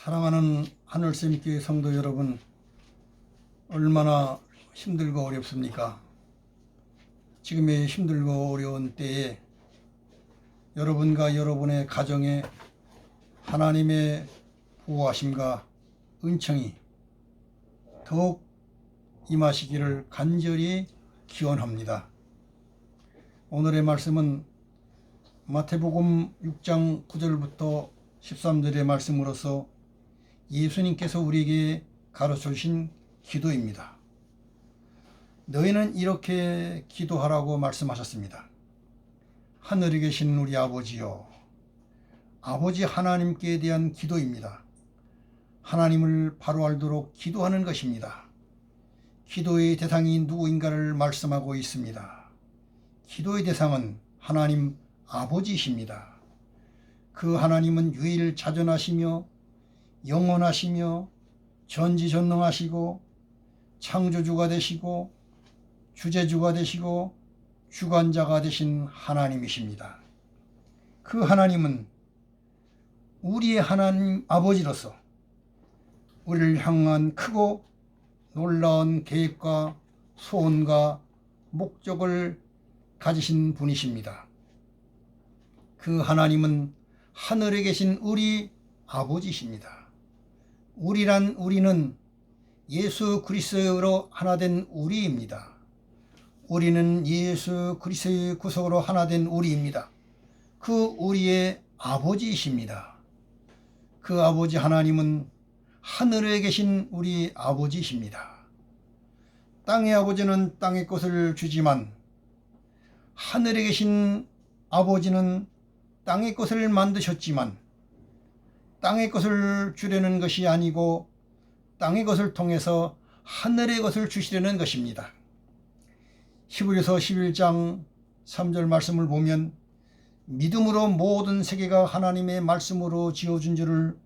사랑하는 하늘샘교회 성도 여러분, 얼마나 힘들고 어렵습니까? 지금의 힘들고 어려운 때에 여러분과 여러분의 가정에 하나님의 보호하심과 은총이 더욱 임하시기를 간절히 기원합니다. 오늘의 말씀은 마태복음 6장 9절부터 13절의 말씀으로서 예수님께서 우리에게 가르쳐 주신 기도입니다. 너희는 이렇게 기도하라고 말씀하셨습니다. 하늘에 계신 우리 아버지요, 아버지 하나님께 대한 기도입니다. 하나님을 바로 알도록 기도하는 것입니다. 기도의 대상이 누구인가를 말씀하고 있습니다. 기도의 대상은 하나님 아버지이십니다. 그 하나님은 유일자존하시며 영원하시며 전지전능하시고 창조주가 되시고 주재주가 되시고 주관자가 되신 하나님이십니다. 그 하나님은 우리의 하나님 아버지로서 우리를 향한 크고 놀라운 계획과 소원과 목적을 가지신 분이십니다. 그 하나님은 하늘에 계신 우리 아버지십니다. 우리는 예수 그리스도로 하나된 우리입니다. 우리는 예수 그리스도의 구속으로 하나된 우리입니다. 그 우리의 아버지이십니다. 그 아버지 하나님은 하늘에 계신 우리 아버지이십니다. 땅의 아버지는 땅의 것을 주지만 하늘에 계신 아버지는 땅의 것을 만드셨지만 땅의 것을 주려는 것이 아니고 땅의 것을 통해서 하늘의 것을 주시려는 것입니다. 히브리서 11장 3절 말씀을 보면 믿음으로 모든 세계가 하나님의 말씀으로 지어준 줄을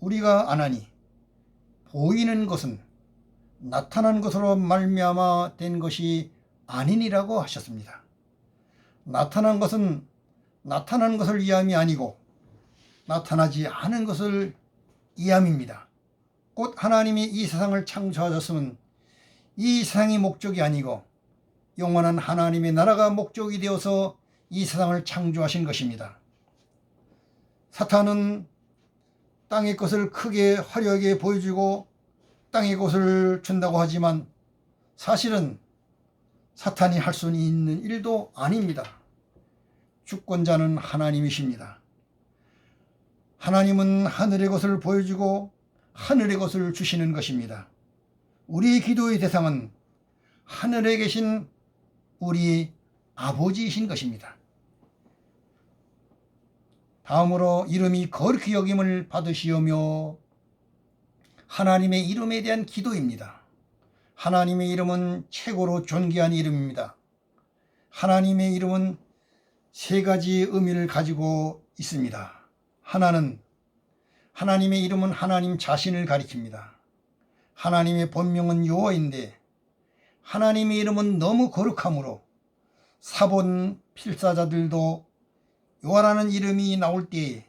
우리가 아나니 보이는 것은 나타난 것으로 말미암아 된 것이 아니니라고 하셨습니다. 나타난 것은 나타난 것을 이함이 아니고 나타나지 않은 것을 이함입니다. 곧 하나님이 이 세상을 창조하셨으면 이 세상이 목적이 아니고 영원한 하나님의 나라가 목적이 되어서 이 세상을 창조하신 것입니다. 사탄은 땅의 것을 크게 화려하게 보여주고 땅의 것을 준다고 하지만 사실은 사탄이 할 수 있는 일도 아닙니다. 주권자는 하나님이십니다. 하나님은 하늘의 것을 보여주고 하늘의 것을 주시는 것입니다. 우리의 기도의 대상은 하늘에 계신 우리 아버지이신 것입니다. 다음으로 이름이 거룩히 여김을 받으시오며 하나님의 이름에 대한 기도입니다. 하나님의 이름은 최고로 존귀한 이름입니다. 하나님의 이름은 세 가지 의미를 가지고 있습니다. 하나는 하나님의 이름은 하나님 자신을 가리킵니다. 하나님의 본명은 여호와인데 하나님의 이름은 너무 거룩하므로 사본 필사자들도 여호와라는 이름이 나올 때에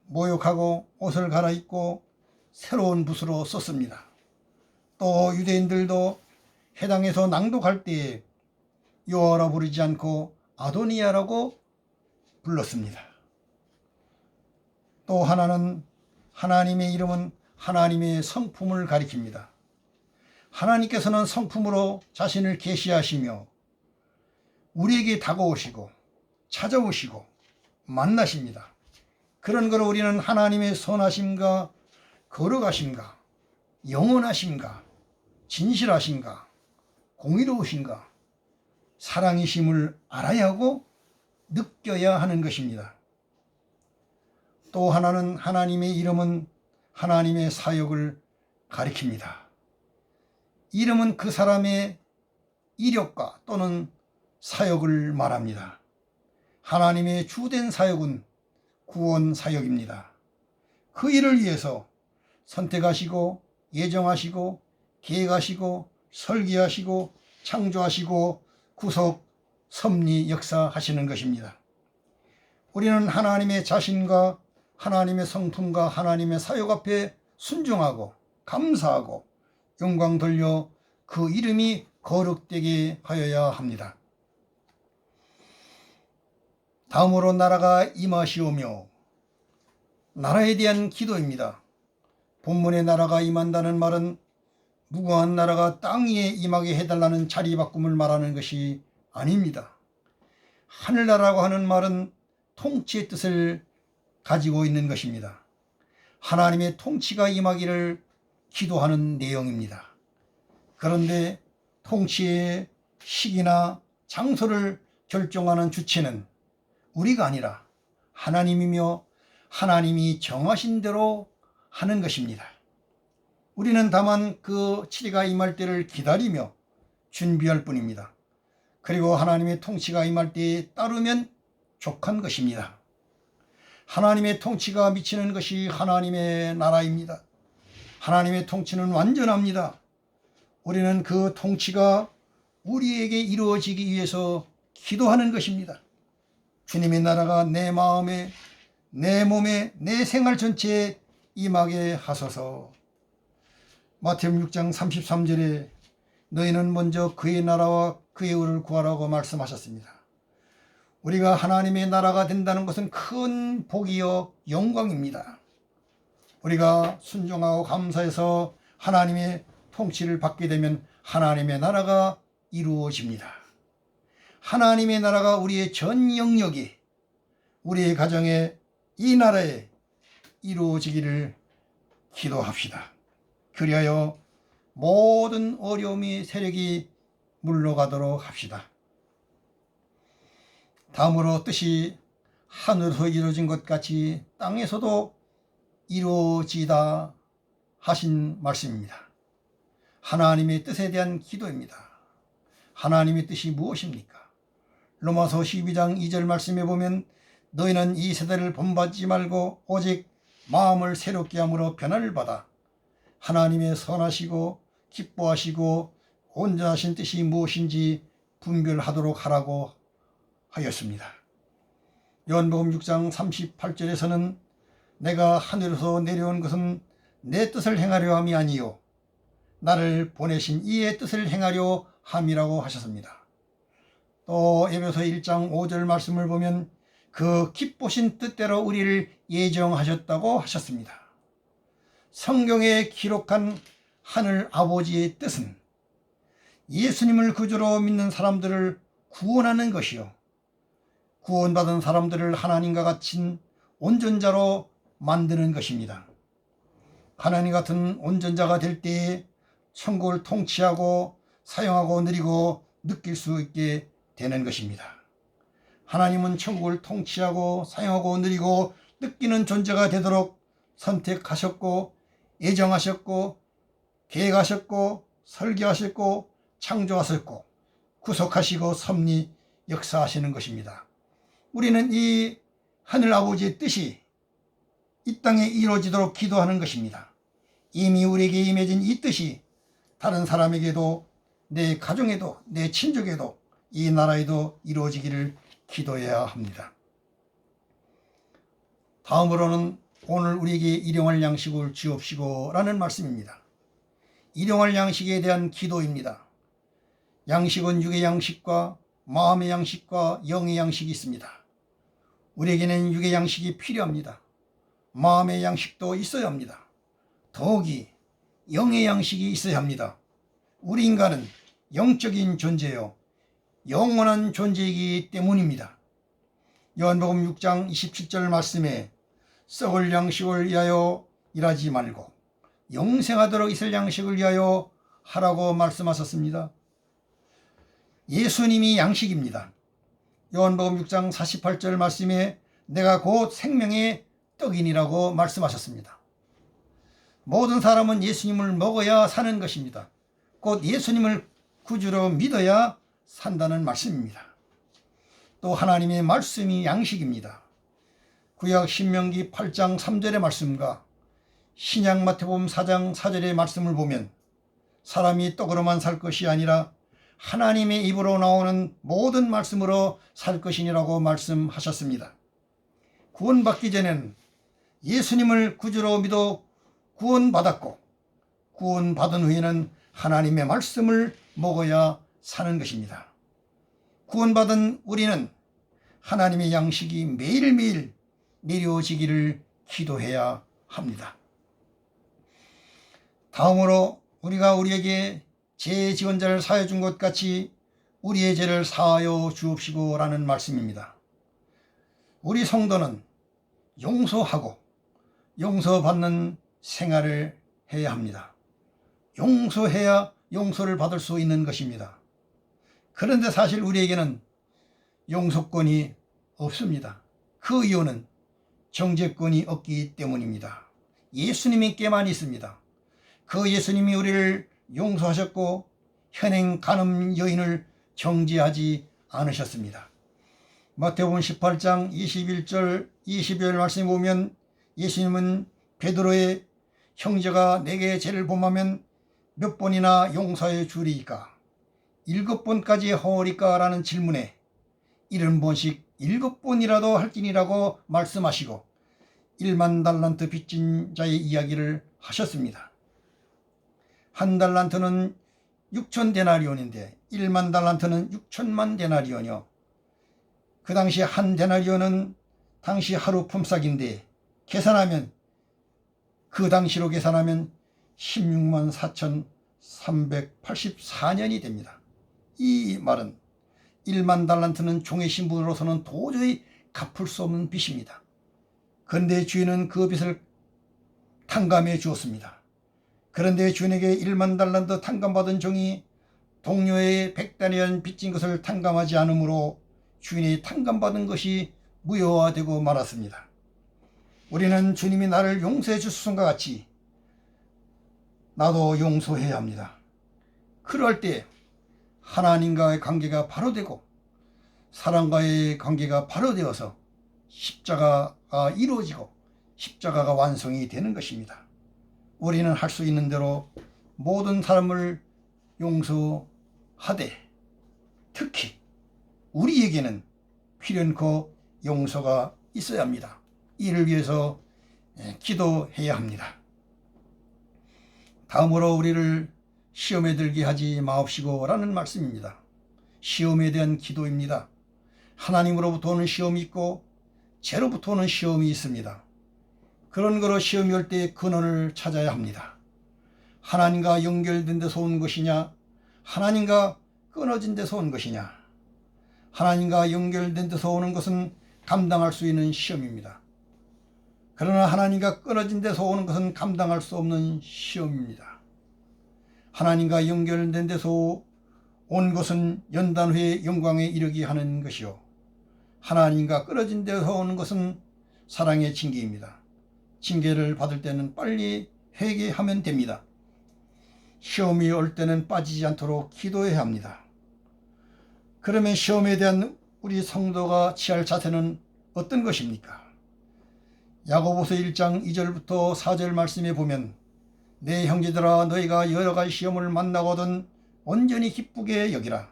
모욕하고 옷을 갈아입고 새로운 붓으로 썼습니다. 또 유대인들도 회당에서 낭독할 때에 여호와라 부르지 않고 아도니아라고 불렀습니다. 또 하나는 하나님의 이름은 하나님의 성품을 가리킵니다. 하나님께서는 성품으로 자신을 계시하시며 우리에게 다가오시고 찾아오시고 만나십니다. 그런 걸 우리는 하나님의 선하심과 거룩하심과 영원하심과 진실하심과 공의로우심과 사랑이심을 알아야 하고 느껴야 하는 것입니다. 또 하나는 하나님의 이름은 하나님의 사역을 가리킵니다. 이름은 그 사람의 이력과 또는 사역을 말합니다. 하나님의 주된 사역은 구원 사역입니다. 그 일을 위해서 선택하시고 예정하시고 계획하시고 설계하시고 창조하시고 구속, 섭리, 역사하시는 것입니다. 우리는 하나님의 자신과 하나님의 성품과 하나님의 사역 앞에 순종하고 감사하고 영광 돌려 그 이름이 거룩되게 하여야 합니다. 다음으로 나라가 임하시오며, 나라에 대한 기도입니다. 본문의 나라가 임한다는 말은 무궁한 나라가 땅 위에 임하게 해달라는 자리 바꿈을 말하는 것이 아닙니다. 하늘나라라고 하는 말은 통치의 뜻을 가지고 있는 것입니다. 하나님의 통치가 임하기를 기도하는 내용입니다. 그런데 통치의 시기나 장소를 결정하는 주체는 우리가 아니라 하나님이며 하나님이 정하신 대로 하는 것입니다. 우리는 다만 그 치리가 임할 때를 기다리며 준비할 뿐입니다. 그리고 하나님의 통치가 임할 때에 따르면 족한 것입니다. 하나님의 통치가 미치는 것이 하나님의 나라입니다. 하나님의 통치는 완전합니다. 우리는 그 통치가 우리에게 이루어지기 위해서 기도하는 것입니다. 주님의 나라가 내 마음에, 내 몸에, 내 생활 전체에 임하게 하소서. 마태복음 6장 33절에 너희는 먼저 그의 나라와 그의 의를 구하라고 말씀하셨습니다. 우리가 하나님의 나라가 된다는 것은 큰 복이요 영광입니다. 우리가 순종하고 감사해서 하나님의 통치를 받게 되면 하나님의 나라가 이루어집니다. 하나님의 나라가 우리의 전 영역에, 우리의 가정에, 이 나라에 이루어지기를 기도합시다. 그리하여 모든 어려움이 세력이 물러가도록 합시다. 다음으로 뜻이 하늘에서 이루어진 것 같이 땅에서도 이루어지다 하신 말씀입니다. 하나님의 뜻에 대한 기도입니다. 하나님의 뜻이 무엇입니까? 로마서 12장 2절 말씀에 보면 너희는 이 세대를 본받지 말고 오직 마음을 새롭게 함으로 변화를 받아 하나님의 선하시고 기뻐하시고 온전하신 뜻이 무엇인지 분별하도록 하라고 하였습니다. 요한복음 6장 38절에서는 내가 하늘에서 내려온 것은 내 뜻을 행하려 함이 아니요 나를 보내신 이의 뜻을 행하려 함이라고 하셨습니다. 또 에베소 1장 5절 말씀을 보면 그 기쁘신 뜻대로 우리를 예정하셨다고 하셨습니다. 성경에 기록한 하늘 아버지의 뜻은 예수님을 구주로 믿는 사람들을 구원하는 것이요, 구원받은 사람들을 하나님과 같은 온전자로 만드는 것입니다. 하나님 같은 온전자가 될 때에 천국을 통치하고 사용하고 누리고 느낄 수 있게 되는 것입니다. 하나님은 천국을 통치하고 사용하고 누리고 느끼는 존재가 되도록 선택하셨고 예정하셨고 계획하셨고 설계하셨고 창조하셨고 구속하시고 섭리 역사하시는 것입니다. 우리는 이 하늘 아버지의 뜻이 이 땅에 이루어지도록 기도하는 것입니다. 이미 우리에게 임해진 이 뜻이 다른 사람에게도, 내 가정에도, 내 친족에도, 이 나라에도 이루어지기를 기도해야 합니다. 다음으로는 오늘 우리에게 일용할 양식을 주옵시고 라는 말씀입니다. 일용할 양식에 대한 기도입니다. 양식은 육의 양식과 마음의 양식과 영의 양식이 있습니다. 우리에게는 육의 양식이 필요합니다. 마음의 양식도 있어야 합니다. 더욱이 영의 양식이 있어야 합니다. 우리 인간은 영적인 존재요 영원한 존재이기 때문입니다. 요한복음 6장 27절 말씀에 썩을 양식을 위하여 일하지 말고 영생하도록 있을 양식을 위하여 하라고 말씀하셨습니다. 예수님이 양식입니다. 요한복음 6장 48절 말씀에 내가 곧 생명의 떡이니라고 말씀하셨습니다. 모든 사람은 예수님을 먹어야 사는 것입니다. 곧 예수님을 구주로 믿어야 산다는 말씀입니다. 또 하나님의 말씀이 양식입니다. 구약 신명기 8장 3절의 말씀과 신약 마태복음 4장 4절의 말씀을 보면 사람이 떡으로만 살 것이 아니라 하나님의 입으로 나오는 모든 말씀으로 살 것이니라고 말씀하셨습니다. 구원받기 전에는 예수님을 구주로 믿어 구원받았고, 구원받은 후에는 하나님의 말씀을 먹어야 사는 것입니다. 구원받은 우리는 하나님의 양식이 매일매일 내려지기를 기도해야 합니다. 다음으로 우리가 우리에게 죄 지원자를 사하여 준 것 같이 우리의 죄를 사하여 주옵시고 라는 말씀입니다. 우리 성도는 용서하고 용서받는 생활을 해야 합니다. 용서해야 용서를 받을 수 있는 것입니다. 그런데 사실 우리에게는 용서권이 없습니다. 그 이유는 정죄권이 없기 때문입니다. 예수님께만 있습니다. 그 예수님이 우리를 용서하셨고 현행 간음 여인을 정죄하지 않으셨습니다. 마태복음 18장 21절 22절 말씀에 보면 예수님은 베드로의 형제가 내게 죄를 범하면 몇 번이나 용서해 주리이까? 7번까지 하오리까? 라는 질문에 70번씩 7번이라도 할지니라고 말씀하시고 1만 달란트 빚진 자의 이야기를 하셨습니다. 한 달란트는 6천 데나리온인데 1만 달란트는 6천만 데나리온이요. 그 당시 한 데나리온은 당시 하루 품삯인데 그 당시로 계산하면 16만 4,384년이 됩니다. 이 말은 1만 달란트는 종의 신분으로서는 도저히 갚을 수 없는 빚입니다. 그런데 주인은 그 빚을 탕감해 주었습니다. 그런데 주인에게 1만 달란트 탕감받은 종이 동료의 100다리언 빚진 것을 탕감하지 않으므로 주인이 탕감받은 것이 무효화되고 말았습니다. 우리는 주님이 나를 용서해 주셨음과 같이 나도 용서해야 합니다. 그럴 때 하나님과의 관계가 바로 되고 사람과의 관계가 바로 되어서 십자가가 이루어지고 십자가가 완성이 되는 것입니다. 우리는 할 수 있는 대로 모든 사람을 용서하되 특히 우리에게는 필연코 용서가 있어야 합니다. 이를 위해서 기도해야 합니다. 다음으로 우리를 시험에 들게 하지 마옵시고 라는 말씀입니다. 시험에 대한 기도입니다. 하나님으로부터 오는 시험이 있고 죄로부터 오는 시험이 있습니다. 그런 거로 시험이 올 때 근원을 찾아야 합니다. 하나님과 연결된 데서 온 것이냐, 하나님과 끊어진 데서 온 것이냐. 하나님과 연결된 데서 오는 것은 감당할 수 있는 시험입니다. 그러나 하나님과 끊어진 데서 오는 것은 감당할 수 없는 시험입니다. 하나님과 연결된 데서 온 것은 연단 후에 영광에 이르게 하는 것이요, 하나님과 끊어진 데서 오는 것은 사랑의 징계입니다. 징계를 받을 때는 빨리 회개하면 됩니다. 시험이 올 때는 빠지지 않도록 기도해야 합니다. 그러면 시험에 대한 우리 성도가 취할 자세는 어떤 것입니까? 야고보서 1장 2절부터 4절 말씀에 보면 내 형제들아 너희가 여러 가지 시험을 만나거든 온전히 기쁘게 여기라.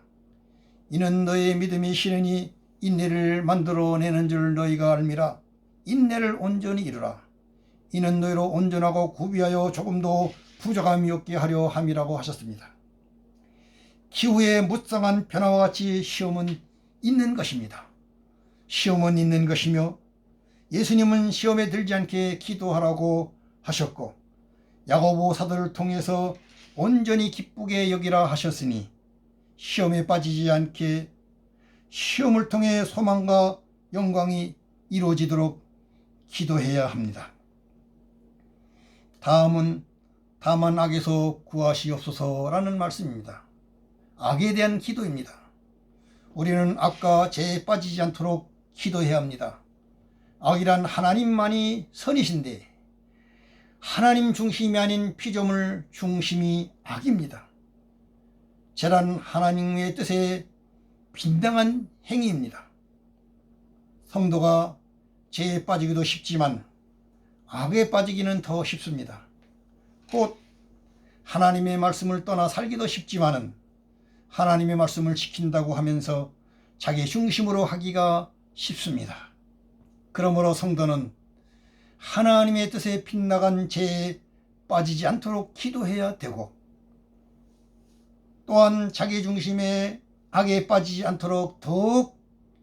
이는 너희의 믿음이 신으니 인내를 만들어내는 줄 너희가 알미라. 인내를 온전히 이루라. 이는 너희로 온전하고 구비하여 조금도 부족함이 없게 하려 함이라고 하셨습니다. 기후의 무쌍한 변화와 같이 시험은 있는 것입니다. 시험은 있는 것이며 예수님은 시험에 들지 않게 기도하라고 하셨고 야고보 사도를 통해서 온전히 기쁘게 여기라 하셨으니 시험에 빠지지 않게 시험을 통해 소망과 영광이 이루어지도록 기도해야 합니다. 다음은 다만 악에서 구하시옵소서라는 말씀입니다. 악에 대한 기도입니다. 우리는 악과 죄에 빠지지 않도록 기도해야 합니다. 악이란 하나님만이 선이신데 하나님 중심이 아닌 피조물 중심이 악입니다. 죄란 하나님의 뜻에 빈당한 행위입니다. 성도가 죄에 빠지기도 쉽지만 악에 빠지기는 더 쉽습니다. 곧 하나님의 말씀을 떠나 살기도 쉽지만은 하나님의 말씀을 지킨다고 하면서 자기 중심으로 하기가 쉽습니다. 그러므로 성도는 하나님의 뜻에 빗나간 죄에 빠지지 않도록 기도해야 되고, 또한 자기 중심의 악에 빠지지 않도록 더욱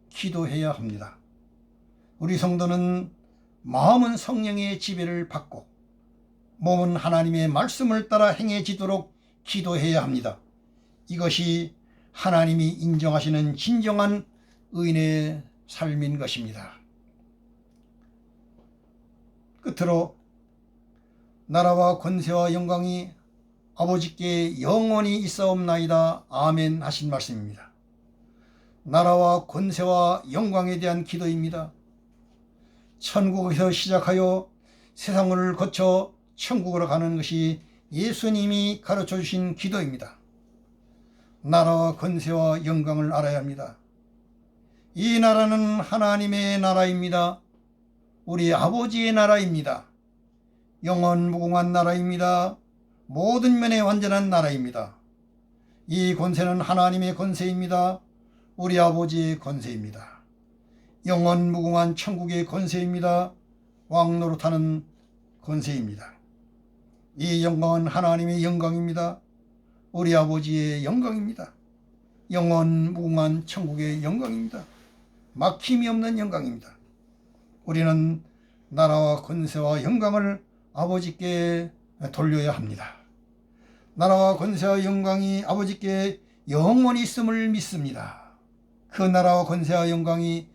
기도해야 합니다. 우리 성도는 마음은 성령의 지배를 받고 몸은 하나님의 말씀을 따라 행해지도록 기도해야 합니다. 이것이 하나님이 인정하시는 진정한 의인의 삶인 것입니다. 끝으로 나라와 권세와 영광이 아버지께 영원히 있사옵나이다. 아멘 하신 말씀입니다. 나라와 권세와 영광에 대한 기도입니다. 천국에서 시작하여 세상을 거쳐 천국으로 가는 것이 예수님이 가르쳐 주신 기도입니다. 나라와 권세와 영광을 알아야 합니다. 이 나라는 하나님의 나라입니다. 우리 아버지의 나라입니다. 영원무궁한 나라입니다. 모든 면에 완전한 나라입니다. 이 권세는 하나님의 권세입니다. 우리 아버지의 권세입니다. 영원무궁한 천국의 권세입니다. 왕노릇하는 권세입니다. 이 영광은 하나님의 영광입니다. 우리 아버지의 영광입니다. 영원무궁한 천국의 영광입니다. 막힘이 없는 영광입니다. 우리는 나라와 권세와 영광을 아버지께 돌려야 합니다. 나라와 권세와 영광이 아버지께 영원히 있음을 믿습니다. 그 나라와 권세와 영광이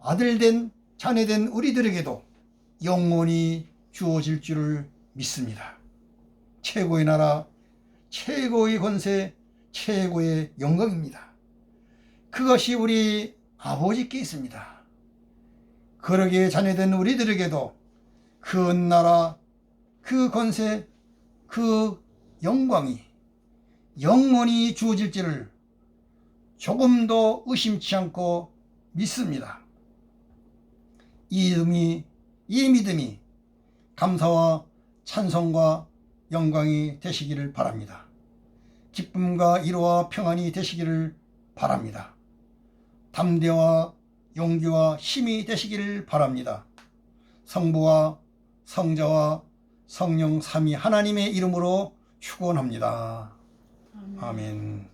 아들된 자녀된 우리들에게도 영원히 주어질 줄을 믿습니다. 최고의 나라, 최고의 권세, 최고의 영광입니다. 그것이 우리 아버지께 있습니다. 그러기에 자녀된 우리들에게도 그 나라, 그 권세, 그 영광이 영원히 주어질지를 조금도 의심치 않고 믿습니다. 이 믿음이 감사와 찬송과 영광이 되시기를 바랍니다. 기쁨과 위로와 평안이 되시기를 바랍니다. 담대와 용기와 힘이 되시기를 바랍니다. 성부와 성자와 성령 삼위 하나님의 이름으로 축원합니다. 아멘.